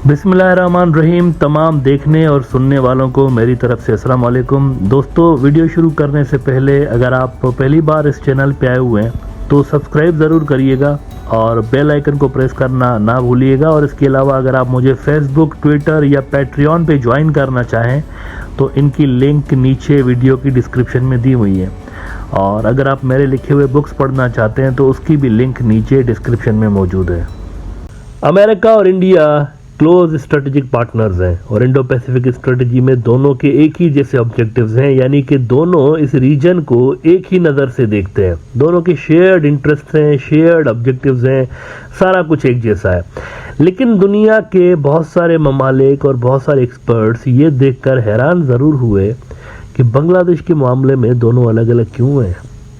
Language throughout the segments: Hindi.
बिस्मिल्लाहिर्रहमानिर्रहीम। तमाम देखने और सुनने वालों को मेरी तरफ से अस्सलाम वालेकुम। दोस्तों, वीडियो शुरू करने से पहले अगर आप पहली बार इस चैनल पे आए हुए हैं तो सब्सक्राइब ज़रूर करिएगा और बेल आइकन को प्रेस करना ना भूलिएगा। और इसके अलावा अगर आप मुझे फेसबुक, ट्विटर या पैट्रियन पे ज्वाइन करना चाहें तो इनकी लिंक नीचे वीडियो की डिस्क्रिप्शन में दी हुई है। और अगर आप मेरे लिखे हुए बुक्स पढ़ना चाहते हैं तो उसकी भी लिंक नीचे डिस्क्रिप्शन में मौजूद है। अमेरिका और इंडिया क्लोज स्ट्रेटेजिक पार्टनर्स हैं और इंडो पैसिफिक स्ट्रेटजी में दोनों के एक ही जैसे ऑब्जेक्टिव्स हैं, यानी कि दोनों इस रीजन को एक ही नज़र से देखते हैं। दोनों के शेयर्ड इंटरेस्ट हैं, शेयर्ड ऑब्जेक्टिव्स हैं, सारा कुछ एक जैसा है। लेकिन दुनिया के बहुत सारे ममालिक और बहुत सारे एक्सपर्ट्स ये देखकर हैरान ज़रूर हुए कि बांग्लादेश के मामले में दोनों अलग अलग क्यों हैं।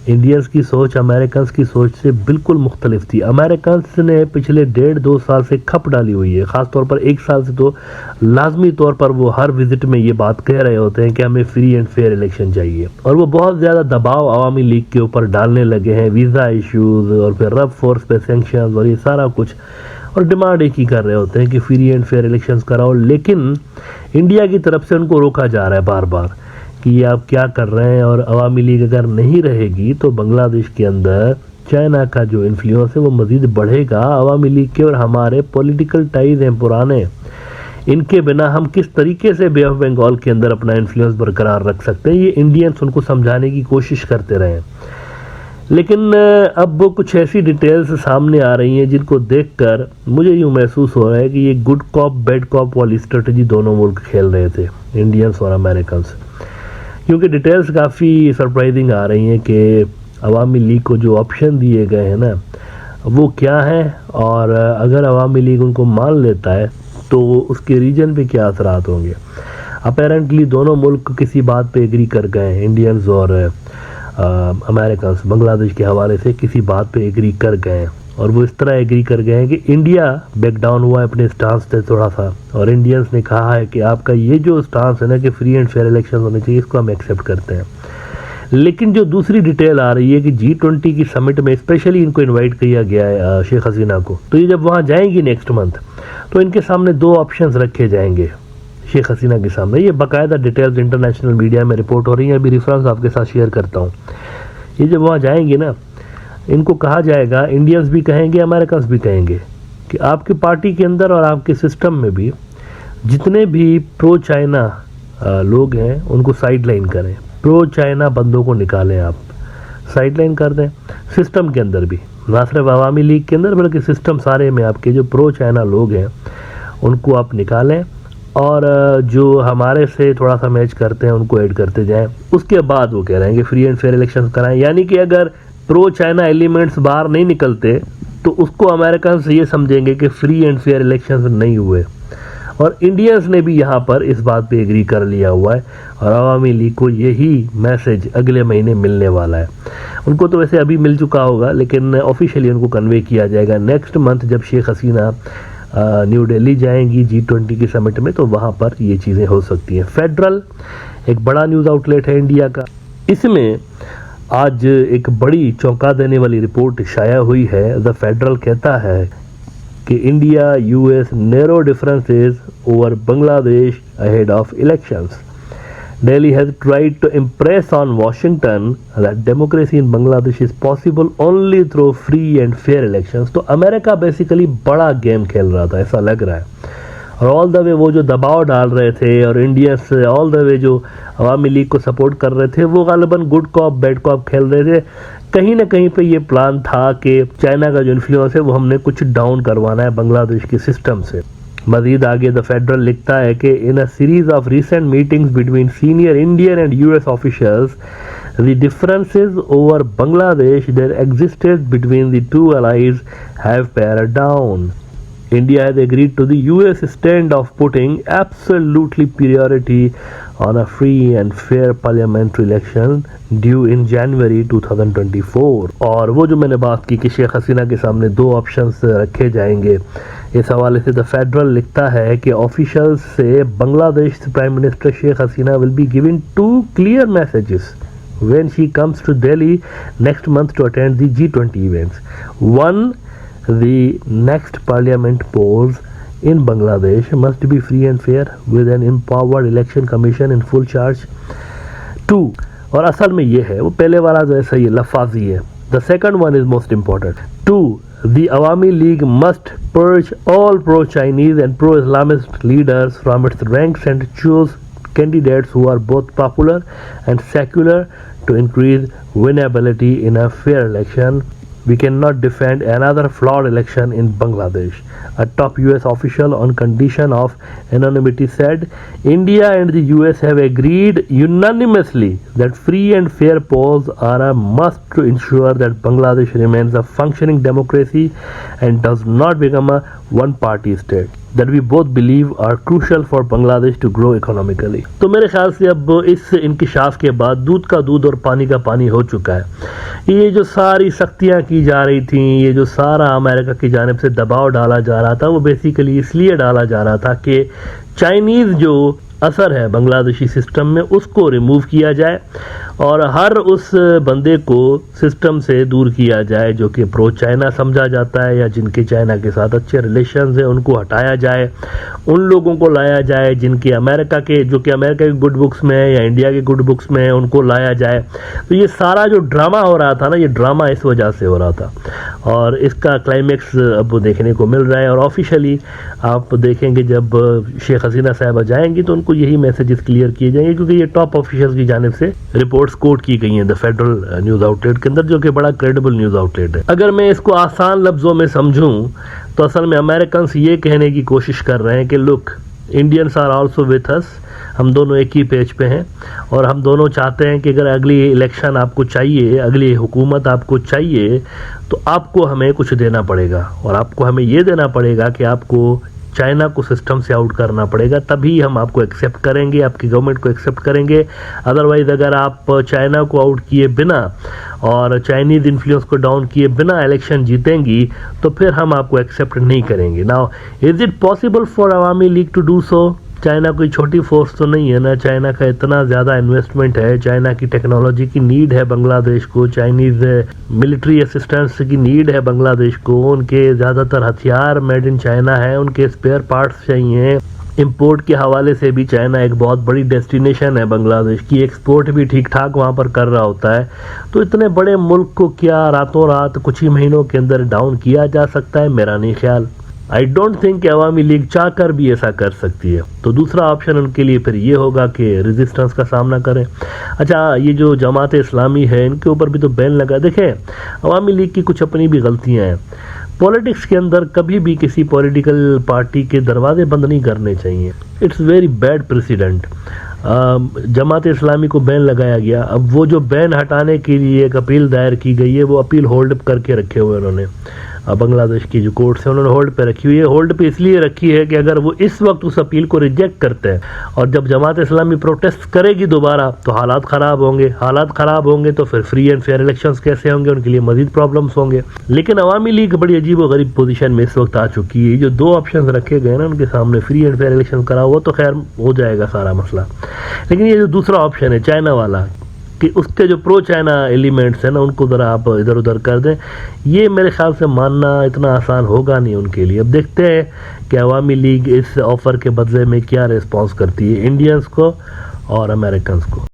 इंडियंस की सोच अमेरिकन्स की सोच से बिल्कुल मुख्तलिफ थी। अमेरिकन्स ने पिछले 1.5-2 साल से खप डाली हुई है, ख़ासतौर पर 1 साल से तो लाजमी तौर पर वो हर विजिट में ये बात कह रहे होते हैं कि हमें फ्री एंड फेयर इलेक्शन चाहिए। और वो बहुत ज़्यादा दबाव अवामी लीग के ऊपर डालने लगे हैं, वीज़ा इश्यूज़ और फिर रब फोर्स पे सेंक्शंस और ये सारा कुछ, और डिमांड एक ही कर रहे होते हैं कि फ्री एंड फेयर इलेक्शंस कराओ। लेकिन इंडिया की तरफ से उनको रोका जा रहा है बार बार कि ये आप क्या कर रहे हैं। और अवामी लीग अगर नहीं रहेगी तो बांग्लादेश के अंदर चाइना का जो इन्फ्लुएंस है वो मज़ीद बढ़ेगा। अवामी लीग के और हमारे पॉलिटिकल टाइज हैं पुराने, इनके बिना हम किस तरीके से बे ऑफ बंगाल के अंदर अपना इन्फ्लुएंस बरकरार रख सकते हैं, ये इंडियंस उनको समझाने की कोशिश करते रहे। लेकिन अब वो कुछ ऐसी डिटेल्स सामने आ रही हैं जिनको देखकर मुझे यूँ महसूस हो रहा है कि ये गुड कॉप बैड कॉप वाली स्ट्रेटजी दोनों मुल्क खेल रहे थे, इंडियंस और अमेरिकन्स। क्योंकि डिटेल्स काफ़ी सरप्राइजिंग आ रही हैं कि अवामी लीग को जो ऑप्शन दिए गए हैं ना वो क्या है, और अगर अवामी लीग उनको मान लेता है तो उसके रीजन पे क्या असरात होंगे। अपेरेंटली दोनों मुल्क किसी बात पे एग्री कर गए हैं, इंडियंस और अमेरिकन्स बांग्लादेश के हवाले से किसी बात पे एग्री कर गए हैं। और वो इस तरह एग्री कर गए हैं कि इंडिया बैक डाउन हुआ है अपने स्टांस से थोड़ा सा, और इंडियंस ने कहा है कि आपका ये जो स्टांस है ना कि फ्री एंड फेयर इलेक्शन होने चाहिए, इसको हम एक्सेप्ट करते हैं। लेकिन जो दूसरी डिटेल आ रही है कि G20 की समिट में स्पेशली इनको इनवाइट किया गया है शेख हसीना को, तो ये जब वहाँ जाएंगी नेक्स्ट मंथ तो इनके सामने 2 ऑप्शंस रखे जाएंगे शेख हसीना के सामने। ये बाकायदा डिटेल्स इंटरनेशनल मीडिया में रिपोर्ट हो रही हैं, अभी रेफरेंस आपके साथ शेयर करता हूँ। ये जब वहाँ जाएंगे ना, इनको कहा जाएगा, इंडियंस भी कहेंगे अमेरिकन्स भी कहेंगे कि आपकी पार्टी के अंदर और आपके सिस्टम में भी जितने भी प्रो चाइना लोग हैं उनको साइडलाइन करें, प्रो चाइना बंदों को निकालें, आप साइडलाइन कर दें। सिस्टम के अंदर भी, ना सिर्फ अवामी लीग के अंदर बल्कि सिस्टम सारे में आपके जो प्रो चाइना लोग हैं उनको आप निकालें, और जो हमारे से थोड़ा सा मैच करते हैं उनको ऐड करते जाएं। उसके बाद वो कह रहे हैं कि फ्री एंड फेयर इलेक्शन कराएं, यानी कि अगर प्रो चाइना एलिमेंट्स बाहर नहीं निकलते तो उसको अमेरिकन ये समझेंगे कि फ्री एंड फेयर इलेक्शंस नहीं हुए। और इंडियंस ने भी यहाँ पर इस बात पे एग्री कर लिया हुआ है, और अवामी लीग को यही मैसेज अगले महीने मिलने वाला है। उनको तो वैसे अभी मिल चुका होगा, लेकिन ऑफिशियली उनको कन्वे किया जाएगा नेक्स्ट मंथ जब शेख हसीना न्यू दिल्ली जाएंगी G20 की समिट में, तो वहाँ पर ये चीज़ें हो सकती हैं। फेडरल एक बड़ा न्यूज़ आउटलेट है इंडिया का, इसमें आज एक बड़ी चौंका देने वाली रिपोर्ट शाया हुई है। द फेडरल कहता है कि India US narrow differences over Bangladesh ahead of elections. Delhi has tried to impress on Washington that democracy in Bangladesh is possible only through free and fair elections। तो अमेरिका बेसिकली बड़ा गेम खेल रहा था, ऐसा लग रहा है। और ऑल द वे वो जो दबाव डाल रहे थे और इंडियंस ऑल द वे जो अवामी लीग को सपोर्ट कर रहे थे, वो गालिबन गुड कॉप बैड कॉप खेल रहे थे। कहीं ना कहीं पे ये प्लान था कि चाइना का जो इन्फ्लुएंस है वो हमने कुछ डाउन करवाना है बांग्लादेश के सिस्टम से। मजीद आगे द फेडरल लिखता है कि in a series of recent meetings between senior Indian and US officials the differences over Bangladesh that existed between the two allies have pared down। India has agreed to the US stand of putting absolutely priority on a free and fair parliamentary election due in January 2024। और वो जो मैंने बात की कि शेख हसीना के सामने 2 ऑप्शंस रखे जाएंगे, इस हवाले से द फेडरल लिखता है कि ऑफिशियल्स से Bangladesh prime minister Sheikh Hasina will be giving 2 clear messages when she comes to Delhi next month to attend the G20 events। One, the next parliament polls in Bangladesh must be free and fair with an empowered election commission in full charge. 2 और असल में ये है, वो पहले वाला जो ऐसा ये लफाजी है. The second one is most important. 2 The Awami League must purge all pro-Chinese and pro-Islamist leaders from its ranks and choose candidates who are both popular and secular to increase winnability in a fair election. We cannot defend another flawed election in Bangladesh. A top US official on condition of anonymity said, India and the US have agreed unanimously that free and fair polls are a must to ensure that Bangladesh remains a functioning democracy and does not become a one-party state. That we both believe are crucial for Bangladesh to grow economically. तो मेरे ख्याल से अब इस इंकिशाफ के बाद दूध का दूध और पानी का पानी हो चुका है. ये जो सारी सख्तियां की जा रही थी, ये जो सारा अमेरिका की जानिब से दबाव डाला जा रहा था, वो बेसिकली इसलिए डाला जा रहा था कि चाइनीज़ जो असर है बांग्लादेशी सिस्टम में उसको रिमूव किया जाए और हर उस बंदे को सिस्टम से दूर किया जाए जो कि प्रो चाइना समझा जाता है या जिनके चाइना के साथ अच्छे रिलेशंस हैं, उनको हटाया जाए. उन लोगों को लाया जाए जिनके अमेरिका के, जो कि अमेरिका के गुड बुक्स में है या इंडिया के गुड बुक्स में है, उनको लाया जाए. तो ये सारा जो ड्रामा हो रहा था ना, ये ड्रामा इस वजह से हो रहा था और इसका क्लाइमेक्स अब देखने को मिल रहा है. और ऑफिशियली आप देखेंगे जब शेख हसीना साहिबा जाएंगी तो उनको यही मैसेजेस क्लियर किए जाएंगे, क्योंकि ये टॉप ऑफिशियल्स की जानिब से रिपोर्ट्स कोट की गई हैं द फेडरल न्यूज़ आउटलेट के अंदर, जो कि बड़ा क्रेडिबल न्यूज़ आउटलेट है. अगर मैं इसको आसान लफ्ज़ों में समझूं तो असल में अमेरिकन ये कहने की कोशिश कर रहे हैं कि look, Indians are also with us, हम दोनों एक ही पेज पे हैं और हम दोनों चाहते हैं कि अगर अगली इलेक्शन आपको चाहिए, अगली हुकूमत आपको चाहिए, तो आपको हमें कुछ देना पड़ेगा और आपको हमें ये देना पड़ेगा कि आपको चाइना को सिस्टम से आउट करना पड़ेगा, तभी हम आपको एक्सेप्ट करेंगे, आपकी गवर्नमेंट को एक्सेप्ट करेंगे. अदरवाइज़ अगर आप चाइना को आउट किए बिना और चाइनीज़ इन्फ्लुएंस को डाउन किए बिना इलेक्शन जीतेंगी तो फिर हम आपको एक्सेप्ट नहीं करेंगे. Now is it possible for Awami League to do so? China कोई छोटी फोर्स तो नहीं है ना, चाइना का इतना ज़्यादा इन्वेस्टमेंट है, चाइना की टेक्नोलॉजी की नीड है बांग्लादेश को, चाइनीज़ मिलिट्री असिस्टेंस की नीड है बांग्लादेश को, उनके ज़्यादातर हथियार मेड इन चाइना है, उनके स्पेयर पार्ट्स चाहिए. इंपोर्ट के हवाले से भी चाइना एक बहुत बड़ी डेस्टिनेशन है बांग्लादेश की, एक्सपोर्ट भी ठीक ठाक वहाँ पर कर रहा होता है. तो इतने बड़े मुल्क को क्या रातों रात कुछ ही महीनों के अंदर डाउन किया जा सकता है? मेरा नहीं ख्याल. आई डोंट थिंक कि अवामी लीग चाह कर भी ऐसा कर सकती है. तो दूसरा ऑप्शन उनके लिए फिर ये होगा कि रेजिस्टेंस का सामना करें. अच्छा, ये जो जमात इस्लामी है इनके ऊपर भी तो बैन लगा. देखें, अवामी लीग की कुछ अपनी भी गलतियां हैं. पॉलिटिक्स के अंदर कभी भी किसी पॉलिटिकल पार्टी के दरवाजे बंद नहीं करने चाहिए. It's very bad president. Jamaat Islami को बैन लगाया गया. अब वो जो बैन हटाने के लिए एक अपील दायर की गई है, वो अपील होल्ड करके रखे हुए उन्होंने. बांग्लादेश की जो कोर्ट है उन्होंने होल्ड पे रखी हुई है. होल्ड पे इसलिए रखी है कि अगर वो इस वक्त उस अपील को रिजेक्ट करते हैं और जब जमात इस्लामी प्रोटेस्ट करेगी दोबारा तो हालात ख़राब होंगे. हालात ख़राब होंगे तो फिर फ्री एंड फेयर इलेक्शंस कैसे होंगे, उनके लिए मजीद प्रॉब्लम्स होंगे. लेकिन अवामी लीग बड़ी अजीब व गरीब पोजीशन में इस वक्त आ चुकी है. जो दो ऑप्शन रखे गए ना उनके सामने, फ्री एंड फेयर इलेक्शन करा हुआ तो खैर हो जाएगा सारा मसला. लेकिन ये जो दूसरा ऑप्शन है चाइना वाला, कि उसके जो प्रो चाइना एलिमेंट्स हैं ना उनको ज़रा आप इधर उधर कर दें, ये मेरे ख्याल से मानना इतना आसान होगा नहीं उनके लिए. अब देखते हैं कि अवामी लीग इस ऑफ़र के बदले में क्या रिस्पॉन्स करती है इंडियंस को और अमेरिकन्स को.